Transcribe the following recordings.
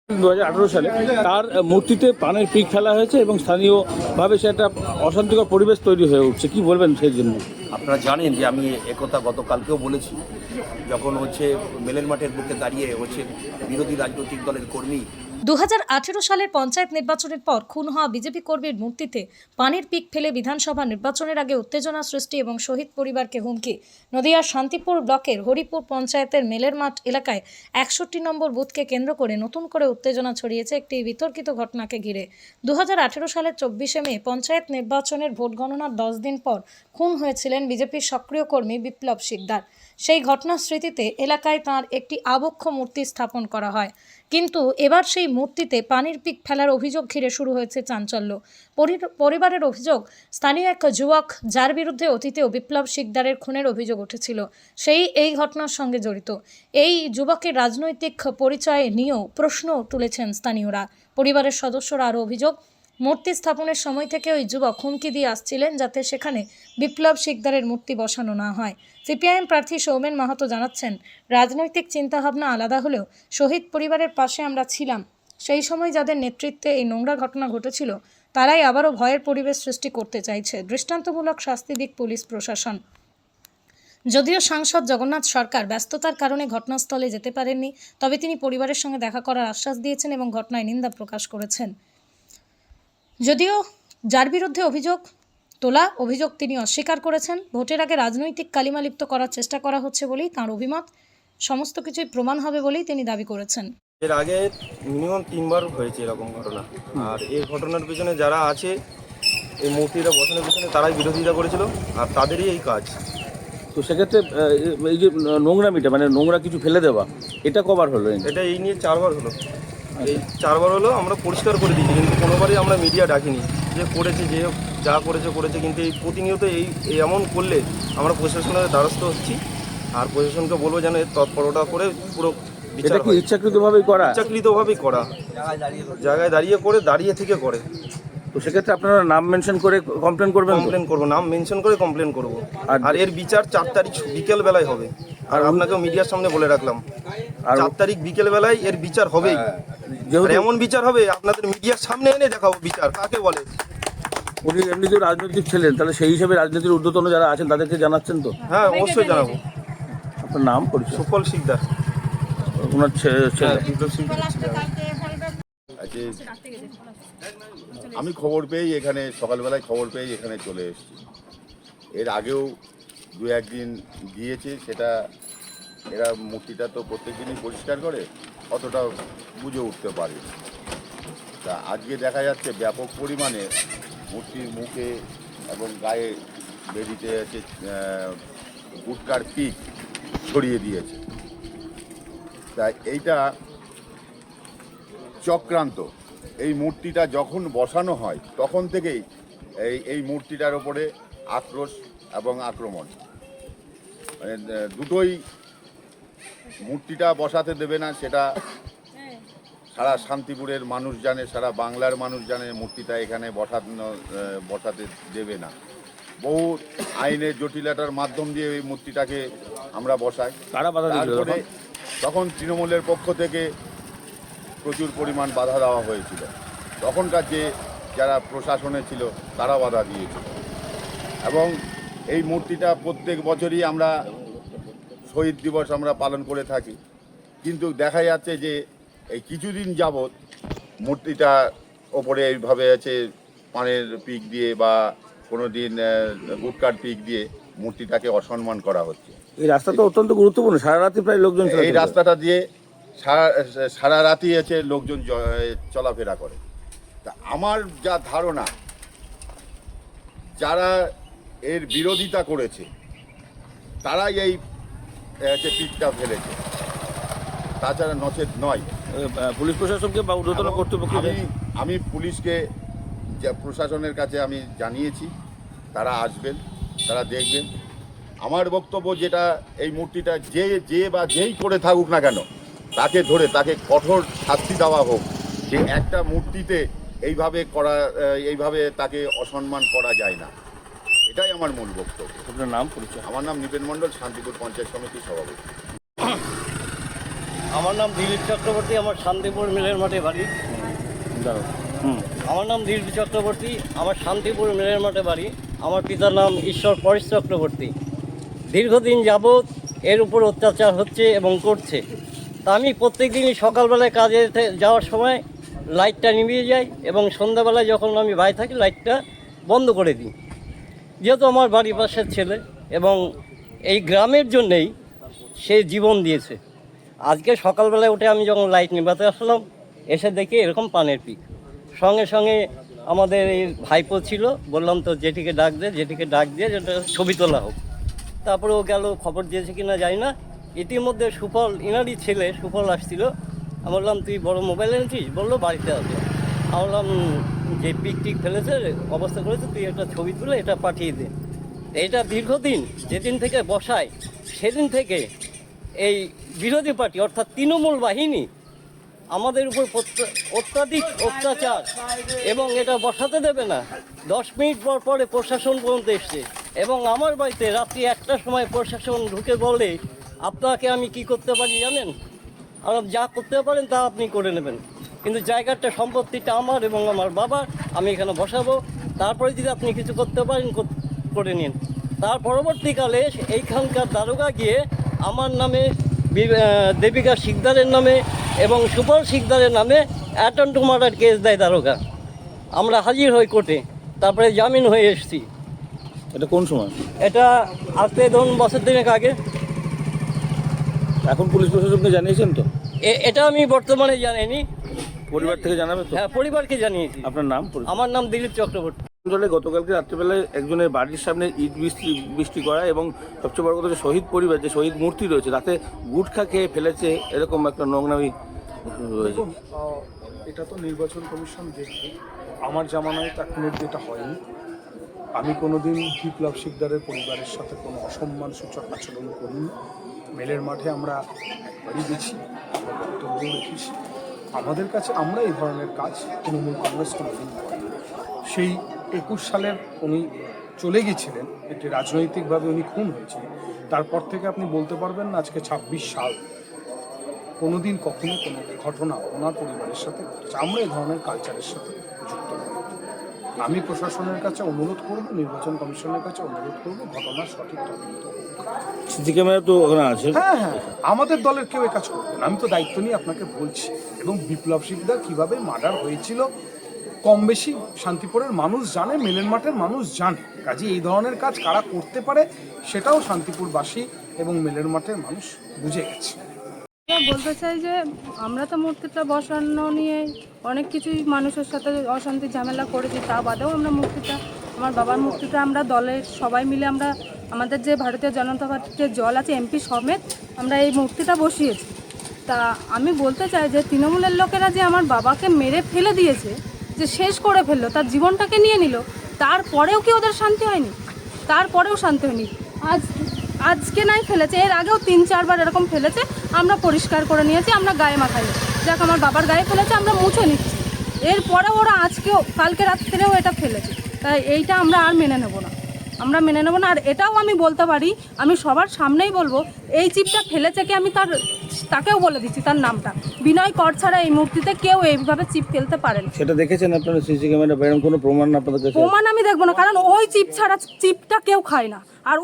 2018 সালে তার মূর্তিতে পানের পিক ফেলা হয়েছে এবং স্থানীয়ভাবে সে একটা অশান্তিকর পরিবেশ তৈরি হয়ে উঠছে। কি বলবেন সেই জন্য? আপনারা জানেন যে আমি একথা গতকালকেও বলেছি, যখন মেলের মাঠের বুকে দাঁড়িয়ে বিরোধী রাজনৈতিক দলের কর্মী 2018 সালের পঞ্চায়েত নির্বাচনের পর খুন হওয়া বিজেপি কর্মীর মূর্তিতে পানির পিক ফেলে বিধানসভা নির্বাচনের আগে উত্তেজনা সৃষ্টি এবং শহীদ পরিবারকে হুমকি। নদিয়ার শান্তিপুর ব্লকের হরিপুর পঞ্চায়েতের মেলের মাঠ এলাকায় 61 নম্বর বুথকে কেন্দ্র করে নতুন করে উত্তেজনা ছড়িয়েছে একটি বিতর্কিত ঘটনাকে ঘিরে। 2018 সালের 24শে মে পঞ্চায়েত নির্বাচনের ভোট গণনার 10 দিন পর খুন হয়েছিলেন বিজেপির সক্রিয় কর্মী বিপ্লব শিকদার। সেই ঘটনার স্মৃতিতে এলাকায় তাঁর একটি আবক্ষ মূর্তি স্থাপন করা হয়, কিন্তু এবার সেই মূর্তিতে পানির পিক ফেলার অভিযোগ ঘিরে শুরু হয়েছে চাঞ্চল্য। পরিবারের অভিযোগ, স্থানীয় এক যুবক যার বিরুদ্ধে অতীতেও বিপ্লব শিকদারের খুনের অভিযোগ উঠেছিল, সেই এই ঘটনার সঙ্গে জড়িত। এই যুবকের রাজনৈতিক পরিচয় নিয়েও প্রশ্ন তুলেছেন স্থানীয়রা। পরিবারের সদস্যরা আরও অভিযোগ, মূর্তি স্থাপনের সময় থেকে ওই যুবক হুমকি দিয়ে আসছিলেন যাতে সেখানে বিপ্লব শিকদারের মূর্তি বসানো না হয়। সিপিআইএম প্রার্থী সৌমেন মাহাতো জানাচ্ছেন, রাজনৈতিক চিন্তাভাবনা আলাদা হলেও শহীদ পরিবারের পাশে আমরা ছিলাম। সেই সময় যাদের নেতৃত্বে এই নোংরা ঘটনা ঘটেছিল তারাই আবারও ভয়ের পরিবেশ সৃষ্টি করতে চাইছে। দৃষ্টান্তমূলক শাস্তি দিক পুলিশ প্রশাসন। যদিও সাংসদ জগন্নাথ সরকার ব্যস্ততার কারণে ঘটনাস্থলে যেতে পারেননি, তবে তিনি পরিবারের সঙ্গে দেখা করার আশ্বাস দিয়েছেন এবং ঘটনায় নিন্দা প্রকাশ করেছেন। যদিও যার বিরুদ্ধে অভিযোগ তিনি অস্বীকার করেছেন। ভোটের আগে রাজনৈতিক কালিমালিপ্ত করার চেষ্টা করা হচ্ছে বলেই তাঁর অভিমত। সমস্ত কিছুই প্রমাণ হবে বলেই তিনি দাবি করেছেন। এর আগে মিনিমাম 3 বার হয়েছে এরকম ঘটনা, আর এই ঘটনার পিছনে যারা আছে, এই মূর্তিটা বসানোর পিছনে তারাই বিরোধিতা করেছিল, আর তাদেরই এই কাজ। তো সেক্ষেত্রে এই যে নোংরামিটা, মানে নোংরা কিছু ফেলে দেওয়া, এটা কবার হলো? এটা এই নিয়ে 4 বার হলো। এই 4 বার হলো, আমরা পরিষ্কার করে দিয়েছি, কিন্তু কোনোবারই আমরা মিডিয়া ডাকিনি। যে করেছে, যে যা করেছে, কিন্তু এই প্রতিনিয়ত এই এমন করলে আমরা প্রশাসনের দ্বারস্থ হচ্ছি, আর প্রশাসনকে বলবো যেন এর তৎপরতা করে পুরো এটা কি ইচ্ছাকৃতভাবেই করা? ইচ্ছাকৃতভাবেই করা, জায়গায় দাঁড়িয়ে থেকে করে। তো সেক্ষেত্রে আপনারা নাম মেনশন করে কমপ্লেন করবেন? কমপ্লেন করবো, নাম মেনশন করে কমপ্লেন করবো। আর এর বিচার 4 তারিখ বিকেল বেলায় হবে। আর আপনাকেও মিডিয়ার সামনে বলে রাখলাম, আর 4 তারিখ বিকেল বেলায় এর বিচার হবেই। এমন বিচার হবে, আপনাদের মিডিয়ার সামনে এনে দেখাবো বিচার কাকে বলে। উনি এমনিতেও রাজনৈতিক ছিলেন, তাহলে সেই হিসাবে রাজনীতির ঊর্ধ্বতন যারা আছেন তাদেরকে জানাচ্ছেন তো? হ্যাঁ, অবশ্যই জানাবো। আপনার নাম পরিচয়? সুফল শিকদার, ওনার ছেলে। আমি খবর পেয়েই এখানে সকালবেলায় এখানে চলে এসেছি। এর আগেও 2-1 দিন গিয়েছে, সেটা এরা মূর্তিটা তো প্রত্যেকদিনই পরিষ্কার করে, অতটা বুঝে উঠতে পারে। তা আজকে দেখা যাচ্ছে ব্যাপক পরিমাণে মূর্তির মুখে এবং গায়ে বেরিতে আছে গুটকার পিক ছড়িয়ে দিয়েছে। তা এইটা চক্রান্ত। এই মূর্তিটা যখন বসানো হয় তখন থেকেই এই মূর্তিটার ওপরে আক্রোশ এবং আক্রমণ, মানে দুটোই। মূর্তিটা বসাতে দেবে না, সেটা সারা শান্তিপুরের মানুষ জানে, সারা বাংলার মানুষ জানে মূর্তিটা এখানে বসাতে দেবে না। বহু আইনের জটিলতার মাধ্যম দিয়ে এই মূর্তিটাকে আমরা বসাই। তারপরে তখন তৃণমূলের পক্ষ থেকে প্রচুর পরিমাণ বাধা দেওয়া হয়েছিল। তখনকার যারা প্রশাসনে ছিল তারা বাধা দিয়েছিল, এবং এই মূর্তিটা প্রত্যেক বছরই আমরা শহীদ দিবস আমরা পালন করে থাকি। কিন্তু দেখা যাচ্ছে যে এই কিছুদিন যাবৎ মূর্তিটা ওপরে এইভাবে আছে পানের পিক দিয়ে বা কোনো দিন গুটকার পিক দিয়ে মূর্তিটাকে অসম্মান করা হচ্ছে। এই রাস্তাটা অত্যন্ত গুরুত্বপূর্ণ, সারা রাতে প্রায় লোকজন এই রাস্তাটা দিয়ে সারা রাতই আছে লোকজন চলাফেরা করে। তা আমার যা ধারণা, যারা এর বিরোধিতা করেছে তারাই এই পিকটা ফেলেছে, তাছাড়া নচেত নয়। পুলিশ প্রশাসনকে বা ঊর্ধ্বতন কর্তৃপক্ষ, আমি পুলিশকে প্রশাসনের কাছে আমি জানিয়েছি, তারা আসবেন, তারা দেখবেন। আমার বক্তব্য যেটা, এই মূর্তিটা যেই করে থাকুক না কেন, তাকে ধরে তাকে কঠোর শাস্তি দেওয়া হোক, যে একটা মূর্তিতে এইভাবে তাকে অসম্মান করা যায় না। এটাই আমার মূল বক্তব্য। আপনার নাম পরিচয়? আমার নাম নিপেন মণ্ডল, শান্তিপুর পঞ্চায়েত সমিতির সভাপতি। আমার নাম দিলীপ চক্রবর্তী, আমার শান্তিপুর মিলের মাঠে বাড়ি। দাঁড়াও। হুম। আমার নাম দিলীপ চক্রবর্তী, আমার শান্তিপুর মিলের মাঠে বাড়ি। আমার পিতার নাম ঈশ্বর পরেশ চক্রবর্তী। দীর্ঘদিন যাবৎ এর উপর অত্যাচার হচ্ছে এবং করছে। তা আমি প্রত্যেক দিনই সকালবেলায় কাজে যাওয়ার সময় লাইটটা নিভিয়ে যাই এবং সন্ধ্যাবেলায় যখন আমি বাইরে থাকি লাইটটা বন্ধ করে দিই, যেহেতু আমার বাড়ির পাশের ছেলে এবং এই গ্রামের জন্যেই সে জীবন দিয়েছে। আজকে সকালবেলায় উঠে আমি যখন লাইট নিভাতে আসলাম, এসে দেখি এরকম পানের পিক। সঙ্গে সঙ্গে আমাদের এই ভাইপো ছিল, বললাম তো জেঠিকে ডাক দিয়ে যেটা ছবি তোলা হোক। তারপরে ও গেল, খবর দিয়েছে কিনা জানি না। ইতিমধ্যে সুফল, ইনারই ছেলে সুফল আসছিল। আমি বললাম তুই বড় মোবাইল এনেছিস? বললো বাড়িতে আছে। আমি বললাম যে পিক টিক ফেলেছে, অবস্থা করেছে, তুই একটা ছবি তুলে এটা পাঠিয়ে দে। এটা দীর্ঘদিন যেদিন থেকে বসায় সেদিন থেকে এই বিরোধী পার্টি অর্থাৎ তৃণমূল বাহিনী আমাদের উপর অত্যাধিক অত্যাচার এবং এটা বসাতে দেবে না। 10 মিনিট পর পরে প্রশাসন পর্যন্ত এসছে এবং আমার বাড়িতে রাত্রি 1টার সময় প্রশাসন ঢুকে বলে আপনাকে আমি কি করতে পারি জানেন? আর যা করতে পারেন তা আপনি করে নেবেন, কিন্তু জায়গাটা সম্পত্তিটা আমার এবং আমার বাবার, আমি এখানে বসাবো, তারপরে যদি আপনি কিছু করতে পারেন করে নিন। তার পরবর্তীকালে এইখানকার দারোগা গিয়ে আমার নামে, দেবিকা শিকদারের নামে এবং সুফল শিকদারের নামে অ্যাটেম্প্ট টু মার্ডার কেস দেয় দারোগা। আমরা হাজির হই কোর্টে, তারপরে জামিন হয়ে এসেছি। এটা কোন সময়? এটা আজকে ধরুন বছর দিনেক আগে। এখন পুলিশ প্রশাসনকে জানিয়েছেন তো? এটা আমি বর্তমানে জানিনি। পরিবার থেকে জানাবে তো? হ্যাঁ, পরিবারকে জানিয়েছি। আপনার নাম? আমার নাম দিলীপ চক্রবর্তী। অঞ্চলে গতকালকে রাত্রিবেলায় একজনের বাড়ির সামনে ইট বৃষ্টি করা এবং সবচেয়ে বড় কথা, শহীদ পরিবার, যে শহীদ মূর্তি রয়েছে তাতে গুটখা খেয়ে ফেলেছে, এরকম একটা নোংরামি রয়েছে। এটা তো নির্বাচন কমিশন দেখবে। আমার জামানায় এখনো এটা হয়নি। আমি কোনোদিন বিপ্লব শিকদারের পরিবারের সাথে কোনো অসম্মান সূচক আচরণ করিনি। মেলের মাঠে আমরা একবারই গেছি, আমরা বক্তব্য রেখেছি। আমাদের কাছে আমরা এই ধরনের কাজ তৃণমূল কংগ্রেস কোনোদিন করেনি। সেই 21 সালের উনি চলে গেছিলেন, একটি রাজনৈতিকভাবে উনি খুন হয়েছিলেন। তারপর থেকে আপনি বলতে পারবেন না আজকে 26 সাল কোনোদিন কখনো কোনো ঘটনা ওনার পরিবারের সাথে ঘটেছে। আমরা এই ধরনের কালচারের সাথে যুক্ত নই। আমি প্রশাসনের কাছে অনুরোধ করব, নির্বাচন কমিশনের কাছে অনুরোধ করব, ঘটনার সঠিক তদন্ত হোক। সিসি ক্যামেরা তো ওখানে আছে। হ্যাঁ, আমাদের দলের কেউ এ কাজ করবে না। আমি তো দায়িত্ব নিয়ে আপনাকে বলছি। এবং বিপ্লব শিকদার কীভাবে মার্ডার হয়েছিল কম বেশি শান্তিপুরের মানুষ জানে, মেলের মাঠের মানুষ জানে। কাজে এই ধরনের কাজ কারা করতে পারে সেটাও শান্তিপুরবাসী এবং মেলের মাঠের মানুষ বুঝে গেছে। বলতে চাই যে আমরা তো মূর্তিটা বসানো নিয়ে অনেক কিছুই মানুষের সাথে অশান্তি ঝামেলা করেছি, তা বাদেও আমরা মূর্তিটা, আমার বাবার মূর্তিটা আমরা দলের সবাই মিলে, আমরা আমাদের যে ভারতীয় জনতা পার্টির যে দল আছে এমপি সমেত আমরা এই মূর্তিটা বসিয়েছি। তা আমি বলতে চাই যে তৃণমূলের লোকেরা যে আমার বাবাকে মেরে ফেলে দিয়েছে, যে শেষ করে ফেললো, তার জীবনটাকে নিয়ে নিল, তারপরেও কি ওদের শান্তি হয়নি? তারপরেও শান্তি হয়নি। আজকে নাই ফেলেছে, এর আগেও 3-4 বার এরকম ফেলেছে, আমরা পরিষ্কার করে নিয়েছি, আমরা গায়ে মাখাই। যাক, আমার বাবার গায়ে ফেলেছে, আমরা মুছে নিচ্ছি। এরপরে ওরা আজকেও, কালকে রাত্রেও এটা ফেলেছে। তাই এইটা আমরা আর মেনে নেব না, আমরা মেনে নেব না। আর এটাও আমি বলতে পারি, আমি সবার সামনেই বলবো, এই চিপটা ফেলেছে কি আমি তাকেও বলে দিচ্ছি তার নামটা। বিনয় কর ছাড়া এই মূর্তিতে কেউ এইভাবে চিপ ফেলতে পারে না। সেটা দেখেছেন আপনারা সিসি ক্যামেরা? এরকম কোনো প্রমাণ আপনাদের কাছে? প্রমাণ আমি দেখবো না, কারণ ওই চিপ ছাড়া চিপটা কেউ খায় না। আর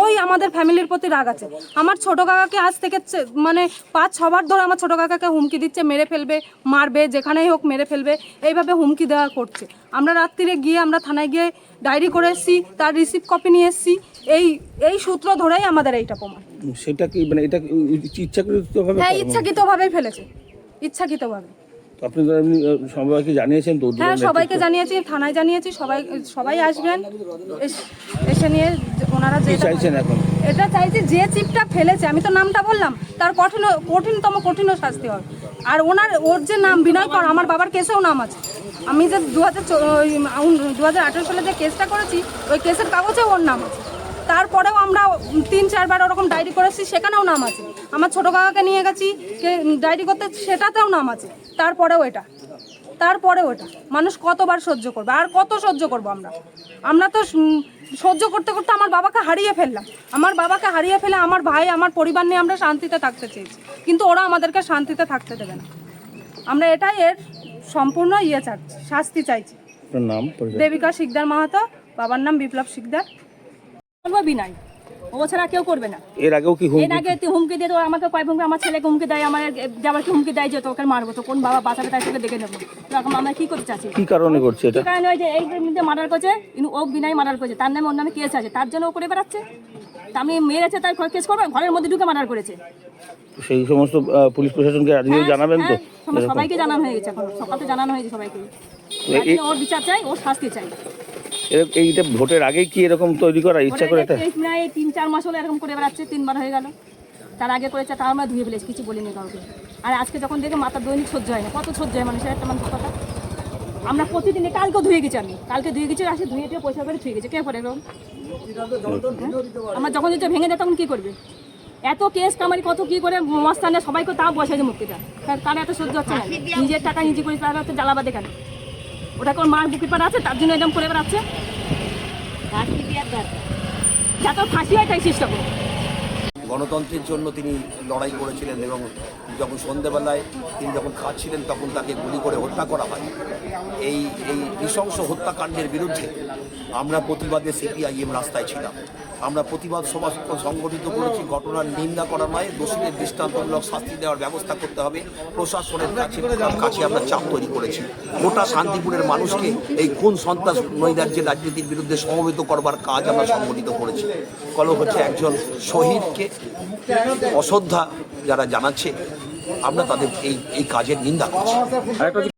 ওই আমাদের ফ্যামিলির প্রতি রাগ আছে। আমার ছোট কাকাকে আজ থেকে মানে 5-6 বার ধরে আমার ছোট কাকাকে হুমকি দিচ্ছে, মেরে ফেলবে, মারবে, যেখানেই হোক মেরে ফেলবে, এইভাবে হুমকি দেওয়া করছে। আমরা রাত্রিরে গিয়ে, আমরা থানায় গিয়ে ডায়েরি করে এসেছি, তার রিসিপ্ট কপি নিয়ে এসেছি। এই সূত্র ধরেই আমাদের এইটা প্রমাণ। সেটা কি মানে এটা ইচ্ছাকৃতভাবে? হ্যাঁ, ইচ্ছাকৃতভাবেই ফেলেছে, ইচ্ছাকৃতভাবে। আপনি তো এমনি সবাইকে জানিয়েছেন তো? হ্যাঁ, সবাইকে জানিয়েছি, থানায় জানিয়েছি, সবাই আসবেন, এসে নিয়ে ওনারা যে চাইছেন এখন? এটা চাইছি যে চিপটা ফেলেছে, আমি তো নামটা বললাম, তার কঠিনতম শাস্তি হয়। আর ওর যে নাম বিনয় কর, আমার বাবার কেসেও নাম আছে। আমি যে 2018 সালে যে কেসটা করেছি, ওই কেসের কাগজেও ওর নাম আছে। তারপরেও আমরা 3-4 বার ওরকম ডায়েরি করেছি, সেখানেও নাম আছে। আমার ছোট কাকাকে নিয়ে গেছি ডায়েরি করতে, সেটাতেও নাম আছে। তারপরেও এটা তারপরে ওটা মানুষ কতবার সহ্য করবে, আর কত সহ্য করবো আমরা? আমরা তো সহ্য করতে করতে আমার বাবাকে হারিয়ে ফেললাম। আমার বাবাকে হারিয়ে ফেলে আমার ভাই, আমার পরিবার নিয়ে আমরা শান্তিতে থাকতে চেয়েছি, কিন্তু ওরা আমাদেরকে শান্তিতে থাকতে দেবে না। আমরা এটাই এর সম্পূর্ণ চাচ্ছি, শাস্তি চাইছি। আপনার নাম পরিচয়? দেবিকা শিকদার মাহাতো, বাবার নাম বিপ্লব শিকদার। বলবো বিনয়, ও ছাড়া কেউ করবে না। এর আগেও কি এর আগে হুমকি দিয়ে তো আমাকে কয় হুমকি, আমার ছেলেকে হুমকি দেয়, আমার যাবারকে হুমকি দেয় যে তোকে মারবো, তো কোন বাবা বাঁচাবে তাই তোকে দেখে নেবো। এরকম আমরা কি করতে চাচ্ছি? কি কারণে করছে এটা? কি কারণে? ওই যে এই যে মার্ডার করছে, কিন্তু ও বিনয় মার্ডার করছে, তার নামে ওর নামে কেস আছে, তার জন্য ও করে বেড়াচ্ছে। তা আমি মেরেছে তাই কেস করবো? ঘরের মধ্যে ঢুকে মার্ডার করেছে। সেই সমস্ত পুলিশ প্রশাসনকে আজকেও জানাবেন তো? সবাইকে জানানো হয়ে গেছে, এখন সকালে জানানো হয়েছে সবাইকে। ওর বিচার চাই, ওর শাস্তি চাই। এইটা ভোটের আগে কি এরকম তৈরি করা ইচ্ছা করে? এটা প্রায় 3-4 মাস হলো এরকম করে বেড়াচ্ছে, 3বার হয়ে গেল। তার আগে করেছে, তার আমরা ধুয়ে ফেলেছি, কিছু বলিনি কাউকে। আর আজকে যখন দেখে মাথা দৈনিক সহ্য হয় না, কত সহ্য হয় মানুষের একটা মানুষ কথা। আমরা প্রতিদিন, কালকেও ধুয়ে গেছি, আমি কালকে ধুয়ে গেছি, আসে ধুয়ে দিয়ে পয়সা করে ধুয়ে গেছে, কে করে এরকম? আমরা যখন যেটা ভেঙে দেয় তখন কী করবে? এত কেস কামারি কত কি করে মস্তানে সবাইকে তাও বসাইছে মুক্তিটা, তার এত সহ্য হচ্ছে না। নিজের টাকা নিজে করে তারা হচ্ছে জ্বালাবাদে কেন? ওটা কোন মার বুকের পাড়া আছে, তার জন্য এরকম করে বেড়াচ্ছে। যাতে ফাঁসি হয় তাই চেষ্টা করবো। গণতন্ত্রের জন্য তিনি লড়াই করেছিলেন এবং যখন সন্ধ্যেবেলায় তিনি যখন খাচ্ছিলেন তখন তাকে গুলি করে হত্যা করা হয়। এই নৃশংস হত্যাকাণ্ডের বিরুদ্ধে আমরা প্রতিবাদে সিপিআইএম রাস্তায় ছিলাম। আমরা প্রতিবাদ সভা সংগঠিত করেছি। ঘটনার নিন্দা করা নয়, দোষীদের দৃষ্টান্তমূলক শাস্তি দেওয়ার ব্যবস্থা করতে হবে। প্রশাসনের কাছে আমরা চাপ তৈরি করেছি। গোটা শান্তিপুরের মানুষকে এই খুন সন্ত্রাস নৈরাজ্যের রাজনীতির বিরুদ্ধে সমবেত করবার কাজ আমরা সংগঠিত করেছি। কলম হচ্ছে একজন শহীদকে অশ্রদ্ধা যারা জানাচ্ছে, আমরা তাদের এই কাজের নিন্দা করছি।